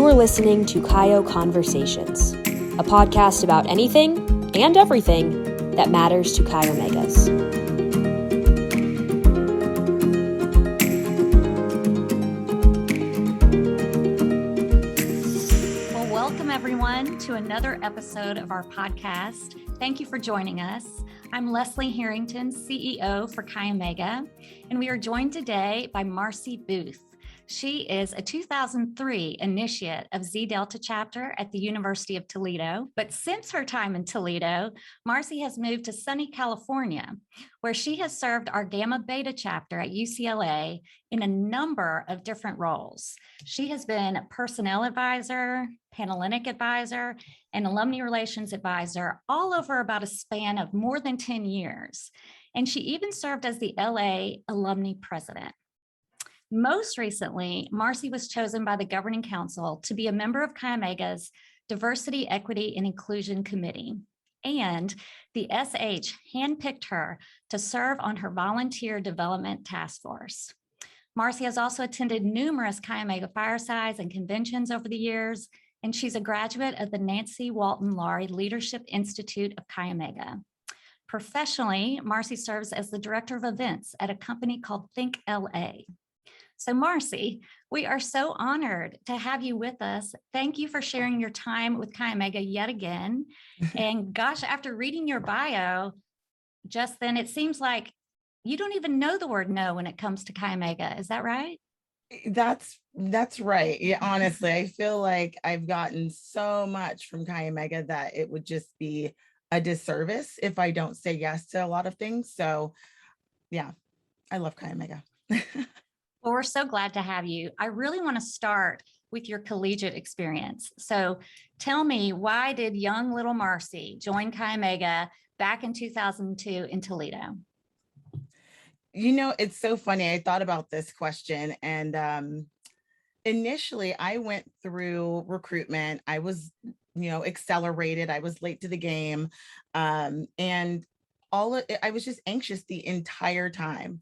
You are listening to Kaio Conversations, a podcast about anything and everything that matters to Chi Omegas. Well, welcome everyone to another episode of our podcast. Thank you for joining us. I'm Leslie Harrington, CEO for Chi Omega, and we are joined today by Marcie Booth. She is a 2003 initiate of Zeta Delta chapter at the University of Toledo. But since her time in Toledo, Marcie has moved to sunny California, where she has served our Gamma Beta chapter at UCLA in a number of different roles. She has been a personnel advisor, Panhellenic advisor, and alumni relations advisor all over about a span of more than 10 years. And she even served as the LA alumni president. Most recently, Marcie was chosen by the Governing Council to be a member of Chi Omega's Diversity, Equity, and Inclusion Committee. And the SH handpicked her to serve on her Volunteer Development Task Force. Marcie has also attended numerous Chi Omega firesides and conventions over the years, and she's a graduate of the Nancy Walton Laurie Leadership Institute of Chi Omega. Professionally, Marcie serves as the director of events at a company called Think LA. So Marcie, we are so honored to have you with us. Thank you for sharing your time with Chi Omega yet again. And gosh, after reading your bio just then, it seems like you don't even know the word no when it comes to Chi Omega. Is that right? That's right. Yeah, honestly, I feel like I've gotten so much from Chi Omega that it would just be a disservice if I don't say yes to a lot of things. So yeah, I love Chi Omega. Well, we're so glad to have you. I really want to start with your collegiate experience. So tell me, why did young little Marcie join Chi Omega back in 2002 in Toledo? You know, it's so funny. I thought about this question, and initially I went through recruitment. I was, accelerated. I was late to the game. And I was just anxious the entire time.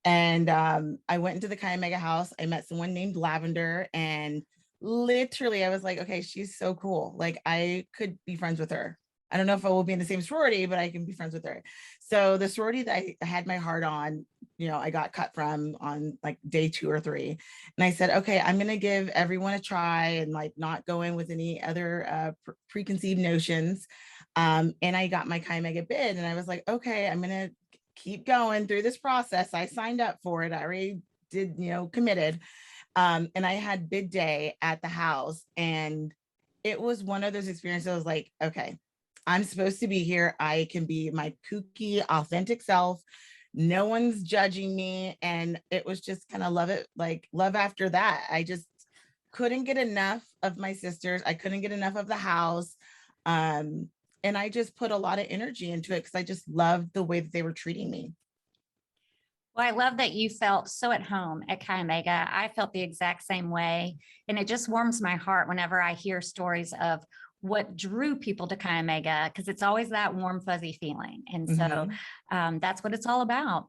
And I went into the Chi Omega house. I met someone named Lavender, and literally I was like, okay, she's so cool. Like, I could be friends with her. I don't know if I will be in the same sorority, but I can be friends with her. So the sorority that I had my heart on, I got cut from on like day 2 or 3. And I said, okay, I'm going to give everyone a try and like not go in with any other preconceived notions. And I got my Chi Omega bid, and I was like, okay, I'm going to keep going through this process. I signed up for it. I already did, committed. And I had bid day at the house. And it was one of those experiences. I was like, okay, I'm supposed to be here. I can be my kooky, authentic self. No one's judging me. And it was just kind of love after that. I just couldn't get enough of my sisters. I couldn't get enough of the house. And I just put a lot of energy into it because I just loved the way that they were treating me. Well, I love that you felt so at home at Chi Omega. I felt the exact same way. And it just warms my heart whenever I hear stories of what drew people to Chi Omega, because it's always that warm, fuzzy feeling. And so that's what it's all about.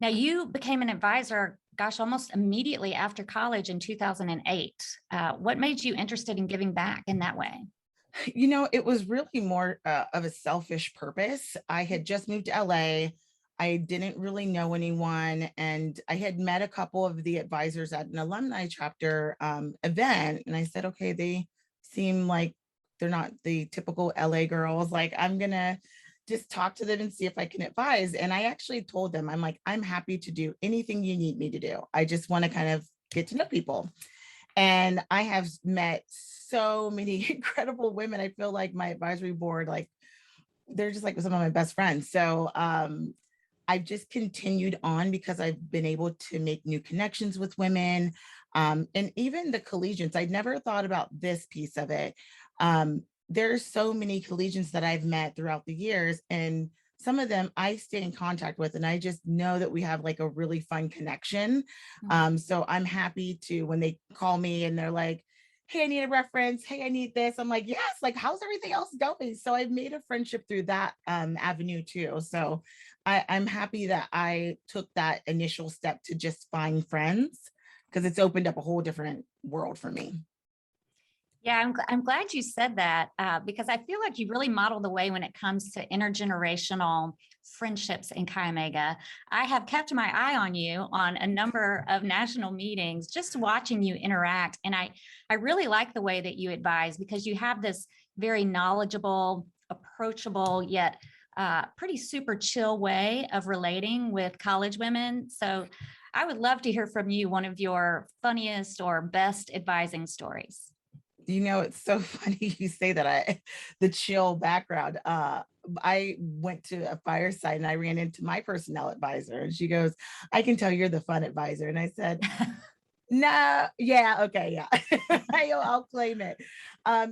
Now, you became an advisor, gosh, almost immediately after college in 2008. What made you interested in giving back in that way? It was really more of a selfish purpose. I had just moved to LA. I didn't really know anyone. And I had met a couple of the advisors at an alumni chapter event. And I said, okay, they seem like they're not the typical LA girls. Like, I'm going to just talk to them and see if I can advise. And I actually told them, I'm like, I'm happy to do anything you need me to do. I just want to kind of get to know people. And I have met so many incredible women. I feel like my advisory board, like, they're just like some of my best friends. So I've just continued on because I've been able to make new connections with women. And even the collegians, I'd never thought about this piece of it. There's so many collegians that I've met throughout the years, and some of them I stay in contact with, and I just know that we have like a really fun connection. So I'm happy to, when they call me and they're like, hey, I need a reference. Hey, I need this. I'm like, yes, like, how's everything else going? So I've made a friendship through that avenue too. So I'm happy that I took that initial step to just find friends, because it's opened up a whole different world for me. Yeah, I'm glad you said that because I feel like you really model the way when it comes to intergenerational friendships in Chi Omega. I have kept my eye on you on a number of national meetings, just watching you interact. And I really like the way that you advise because you have this very knowledgeable, approachable, yet pretty super chill way of relating with college women. So I would love to hear from you one of your funniest or best advising stories. It's so funny you say that. The chill background. I went to a fireside and I ran into my personnel advisor and she goes, "I can tell you're the fun advisor." And I said, "No, yeah, okay, yeah." I'll claim it. I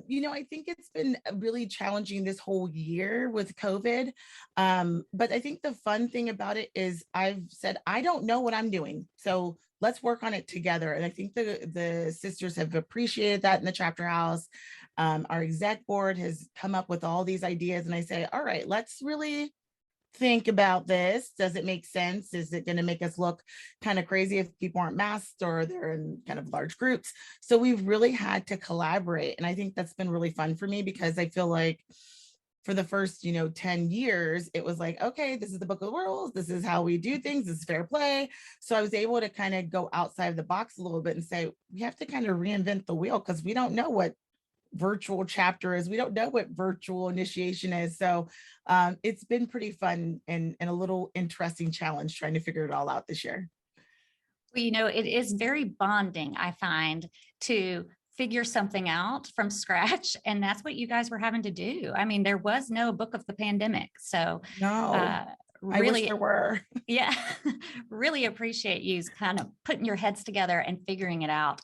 think it's been really challenging this whole year with COVID. But I think the fun thing about it is I've said, I don't know what I'm doing. So let's work on it together. And I think the sisters have appreciated that in the chapter house. Our exec board has come up with all these ideas. And I say, all right, let's really think about this. Does it make sense? Is it going to make us look kind of crazy if people aren't masked or they're in kind of large groups? So we've really had to collaborate. And I think that's been really fun for me because I feel like for the first 10 years it was like, okay, this is the book of the rules, this is how we do things, this is fair play. So I was able to kind of go outside of the box a little bit and say we have to kind of reinvent the wheel because we don't know what virtual chapter is. We don't know what virtual initiation is. So it's been pretty fun and a little interesting challenge trying to figure it all out this year. Well, it is very bonding, I find, to figure something out from scratch. And that's what you guys were having to do. I mean, there was no book of the pandemic. So No, I wish really, there were. yeah, really appreciate you kind of putting your heads together and figuring it out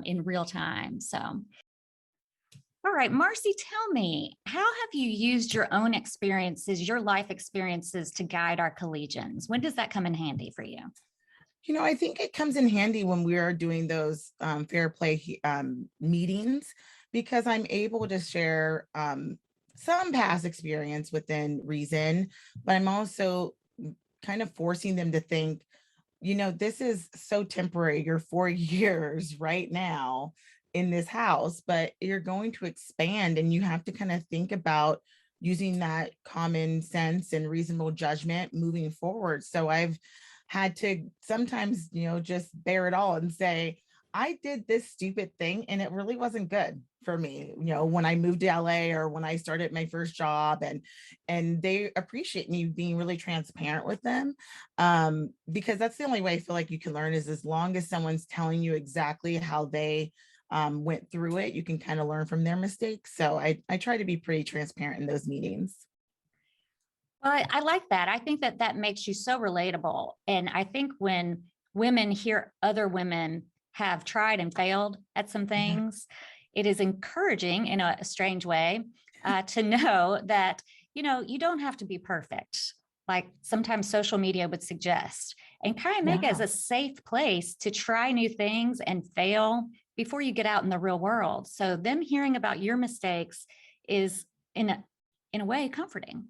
in real time. So all right, Marcie, tell me, how have you used your own experiences, your life experiences to guide our collegians? When does that come in handy for you? I think it comes in handy when we are doing those fair play meetings because I'm able to share some past experience within reason, but I'm also kind of forcing them to think, this is so temporary. You're 4 years right now in this house, but you're going to expand and you have to kind of think about using that common sense and reasonable judgment moving forward. So I've had to sometimes, just bear it all and say, I did this stupid thing and it really wasn't good for me, when I moved to LA or when I started my first job, and they appreciate me being really transparent with them. Because that's the only way I feel like you can learn is as long as someone's telling you exactly how they went through it, you can kind of learn from their mistakes. So I try to be pretty transparent in those meetings. Well, I like that. I think that that makes you so relatable. And I think when women hear other women have tried and failed at some Yeah. things, it is encouraging in a strange way to know that, you don't have to be perfect, like sometimes social media would suggest. And Chi Omega is Yeah. a safe place to try new things and fail before you get out in the real world. So them hearing about your mistakes is in a way comforting.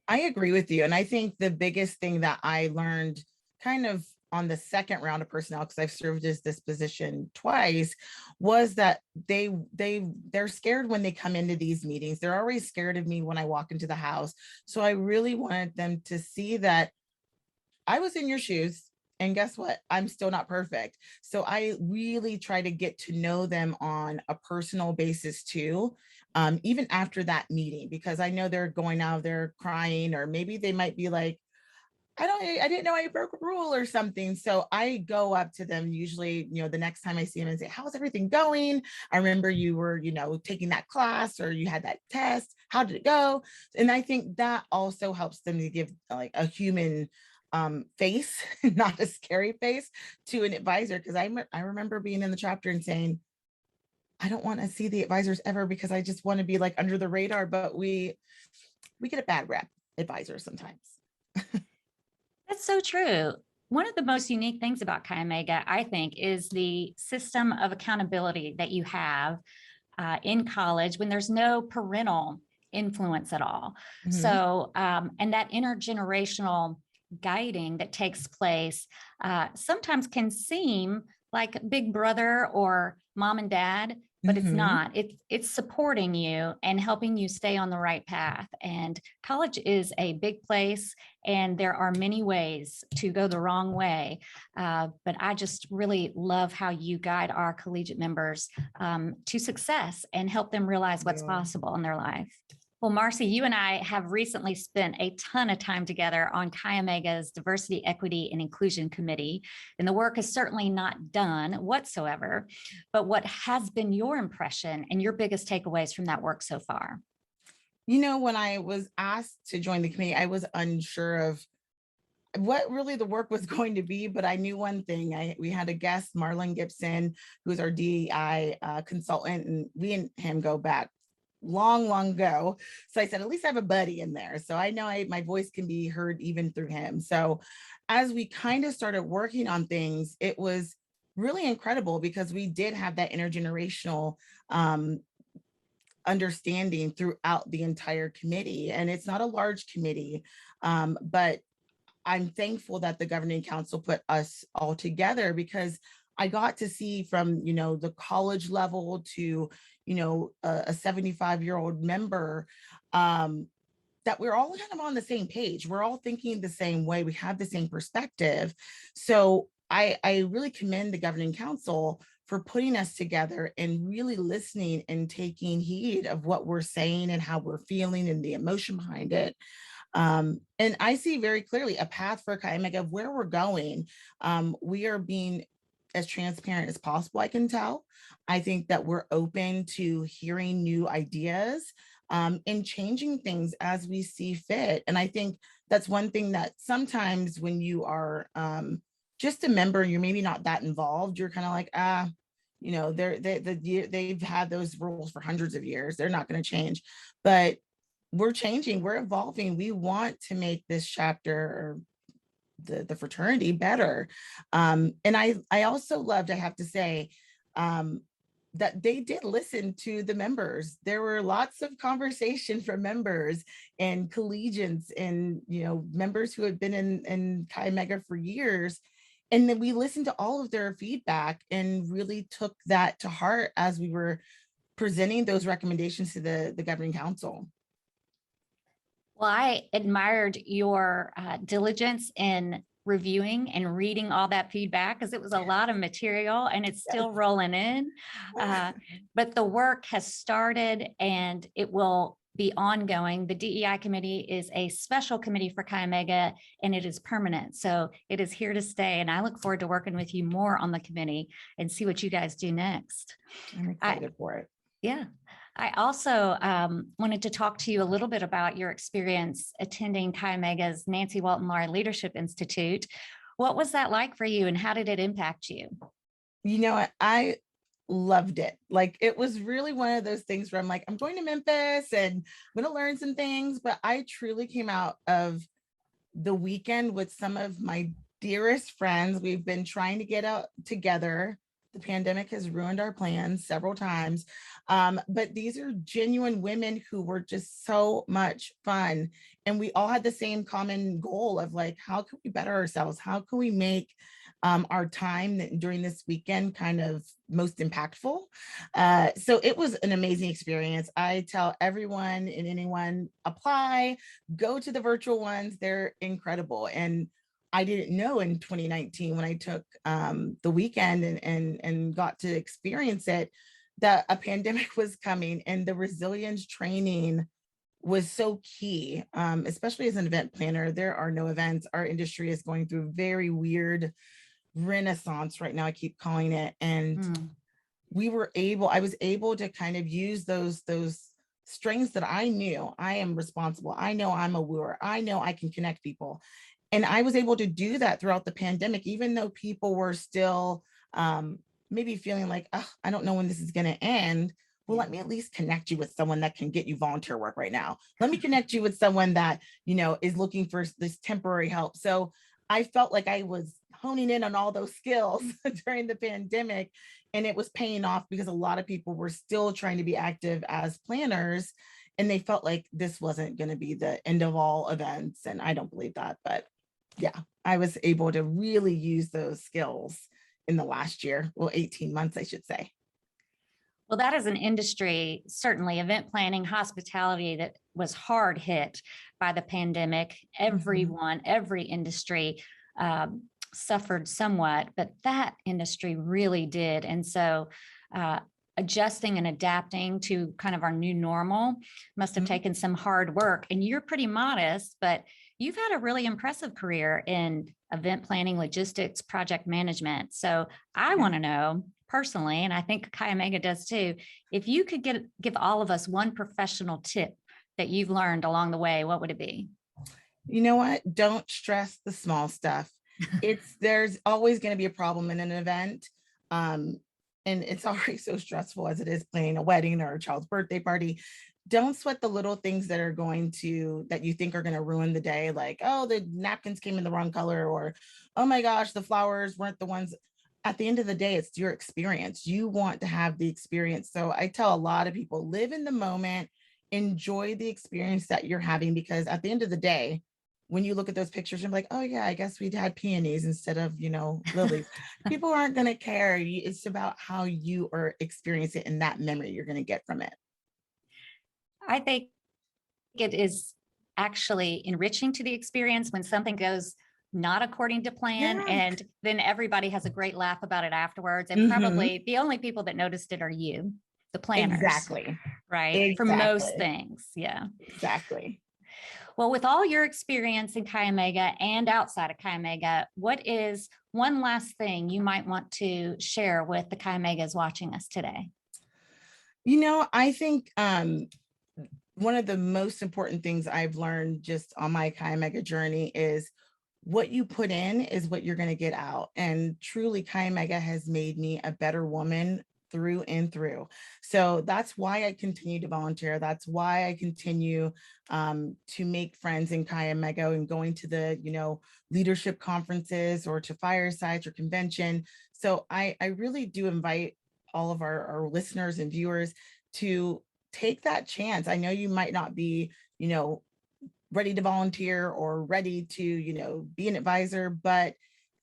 I agree with you. And I think the biggest thing that I learned kind of on the second round of personnel, because I've served as this position twice, was that they're scared when they come into these meetings. They're always scared of me when I walk into the house. So I really wanted them to see that I was in your shoes. And guess what? I'm still not perfect. So I really try to get to know them on a personal basis too, even after that meeting, because I know they're going out there crying, or maybe they might be like, I didn't know I broke a rule or something. So I go up to them usually, the next time I see them and say, how's everything going? I remember you were, taking that class or you had that test. How did it go? And I think that also helps them to give like a human face, not a scary face to an advisor. Cause I remember being in the chapter and saying, I don't want to see the advisors ever because I just want to be like under the radar, but we get a bad rep, advisors sometimes. That's so true. One of the most unique things about Chi Omega, I think, is the system of accountability that you have in college when there's no parental influence at all. Mhm. So, and that intergenerational guiding that takes place sometimes can seem like big brother or mom and dad, but it's Mhm. not. It's supporting you and helping you stay on the right path. And college is a big place, and there are many ways to go the wrong way. But I just really love how you guide our collegiate members to success and help them realize what's Yeah. possible in their life. Well, Marcie, you and I have recently spent a ton of time together on Chi Omega's Diversity, Equity, and Inclusion Committee, and the work is certainly not done whatsoever. But what has been your impression and your biggest takeaways from that work so far? When I was asked to join the committee, I was unsure of what really the work was going to be, but I knew one thing. We had a guest, Marlon Gibson, who's our DEI consultant, and we and him go back long, long ago. So I said, at least I have a buddy in there. So I know my voice can be heard even through him. So as we kind of started working on things, it was really incredible because we did have that intergenerational understanding throughout the entire committee. And it's not a large committee, but I'm thankful that the governing council put us all together because I got to see from, the college level to, a 75-year-old member, that we're all kind of on the same page. We're all thinking the same way. We have the same perspective. So I really commend the governing council for putting us together and really listening and taking heed of what we're saying and how we're feeling and the emotion behind it. And I see very clearly a path for Chi Omega of where we're going. We are being as transparent as possible, I can tell. I think that we're open to hearing new ideas and changing things as we see fit. And I think that's one thing that sometimes when you are just a member and you're maybe not that involved, you're kind of like, they've had those rules for hundreds of years. They're not going to change. But we're changing, we're evolving. We want to make this chapter or the fraternity better. And I also loved, I have to say, that they did listen to the members. There were lots of conversation from members and collegians and members who had been in Chi Omega for years. And then we listened to all of their feedback and really took that to heart as we were presenting those recommendations to the governing council. Well, I admired your diligence in reviewing and reading all that feedback because it was a lot of material and it's still rolling in. But the work has started and it will be ongoing. The DEI committee is a special committee for Chi Omega and it is permanent. So it is here to stay. And I look forward to working with you more on the committee and see what you guys do next. I'm excited for it. Yeah. I also wanted to talk to you a little bit about your experience attending Chi Omega's Nancy Walton Laurie Leadership Institute. What was that like for you and how did it impact you? I loved it. Like, it was really one of those things where I'm like, I'm going to Memphis and I'm going to learn some things, but I truly came out of the weekend with some of my dearest friends. We've been trying to get out together. The pandemic has ruined our plans several times. But these are genuine women who were just so much fun. And we all had the same common goal of like, how can we better ourselves? How can we make our time during this weekend kind of most impactful? So it was an amazing experience. I tell everyone and anyone, apply, go to the virtual ones. They're incredible. And I didn't know in 2019 when I took the weekend and got to experience it, that a pandemic was coming and the resilience training was so key, especially as an event planner. There are no events. Our industry is going through very weird renaissance right now, I keep calling it. And I was able to kind of use those strengths that I knew. I am responsible. I know I'm a wooer. I know I can connect people. And I was able to do that throughout the pandemic, even though people were still maybe feeling like, oh, I don't know when this is going to end. Well, let me at least connect you with someone that can get you volunteer work right now. Let me connect you with someone that, is looking for this temporary help. So I felt like I was honing in on all those skills during the pandemic, and it was paying off because a lot of people were still trying to be active as planners, and they felt like this wasn't going to be the end of all events. And I don't believe that, but yeah, I was able to really use those skills in the last year. Well, 18 months, I should say. Well, that is an industry, certainly event planning, hospitality, that was hard hit by the pandemic. Every industry suffered somewhat, but that industry really did. And so adjusting and adapting to kind of our new normal must have taken some hard work. And you're pretty modest, but you've had a really impressive career in event planning, logistics, project management. So I want to know personally, and I think Chi Omega does too, if you could give all of us one professional tip that you've learned along the way, what would it be? You know what? Don't stress the small stuff. There's always going to be a problem in an event. And it's already so stressful as it is planning a wedding or a child's birthday party. Don't sweat the little things that you think are going to ruin the day. Like, oh, the napkins came in the wrong color, or, oh my gosh, the flowers weren't the ones. At the end of the day, it's your experience. You want to have the experience. So I tell a lot of people, live in the moment, enjoy the experience that you're having, because at the end of the day, when you look at those pictures, you're like, oh yeah, I guess we'd had peonies instead of, lilies. People aren't going to care. It's about how you are experiencing it and that memory you're going to get from it. I think it is actually enriching to the experience when something goes not according to plan, and then everybody has a great laugh about it afterwards. And probably the only people that noticed it are you, the planners. Exactly. Right. Exactly. For most things. Yeah. Exactly. Well, with all your experience in Chi Omega and outside of Chi Omega, what is one last thing you might want to share with the Chi Omegas watching us today? I think one of the most important things I've learned just on my Chi Omega journey is what you put in is what you're going to get out. And truly, Chi Omega has made me a better woman through and through. So that's why I continue to volunteer. That's why I continue to make friends in Chi Omega and going to the, leadership conferences or to firesides or convention. So I really do invite all of our listeners and viewers to take that chance. I know you might not be, ready to volunteer or ready to, be an advisor, but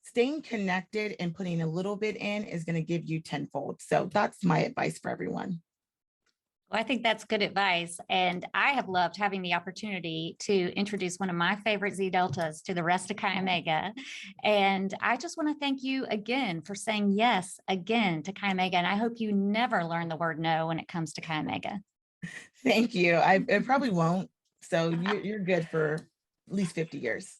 staying connected and putting a little bit in is going to give you tenfold. So that's my advice for everyone. Well, I think that's good advice. And I have loved having the opportunity to introduce one of my favorite Z Deltas to the rest of Chi Omega. And I just want to thank you again for saying yes again to Chi Omega. And I hope you never learn the word no when it comes to Chi Omega. Thank you. I probably won't. So you're good for at least 50 years.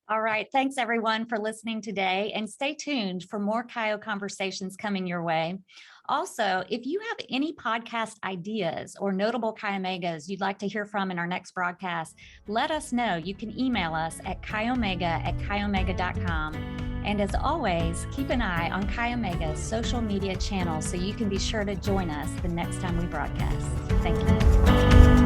All right. Thanks, everyone, for listening today. And stay tuned for more Chi O conversations coming your way. Also, if you have any podcast ideas or notable Chi Omegas you'd like to hear from in our next broadcast, let us know. You can email us at chiomega@chiomega.com. And as always, keep an eye on Chi Omega's social media channels so you can be sure to join us the next time we broadcast. Thank you.